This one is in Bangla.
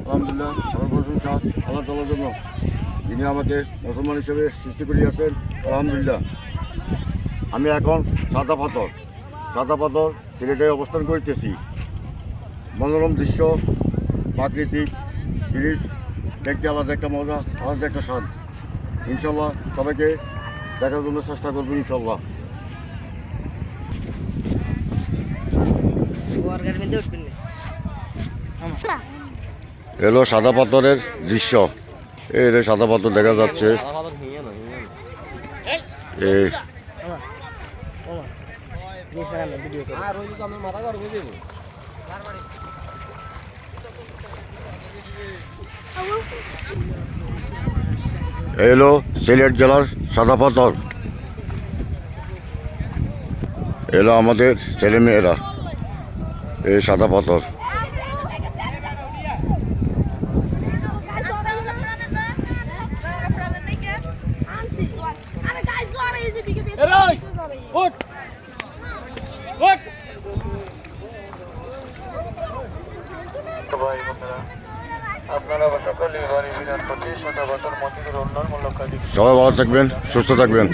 আলহামদুলিল্লাহ সবার প্রশংসা আল্লাহ তাআলার জন্য, যিনি আমাকে মুসলমান হিসেবে সৃষ্টি করিয়াছেন। আলহামদুলিল্লাহ। আমি এখন সাদা পাথর সিলেটে অবস্থান করিতেছি। মনোরম দৃশ্য, প্রাকৃতিক জিনিস দেখতে আলাদা একটা মজা, আলাদা একটা স্বাদ। ইনশাল্লাহ সবাইকে দেখার জন্য চেষ্টা করবো ইনশাল্লাহ। এলো সাদা পাথরের দৃশ্য, এই রে সাদা পাথর দেখা যাচ্ছে। এই এলো সিলেট জেলার সাদা পাথর, এলো আমাদের ছেলেমেয়েরা এই সাদা পাথর। সবাই ভালো থাকবেন, সুস্থ থাকবেন।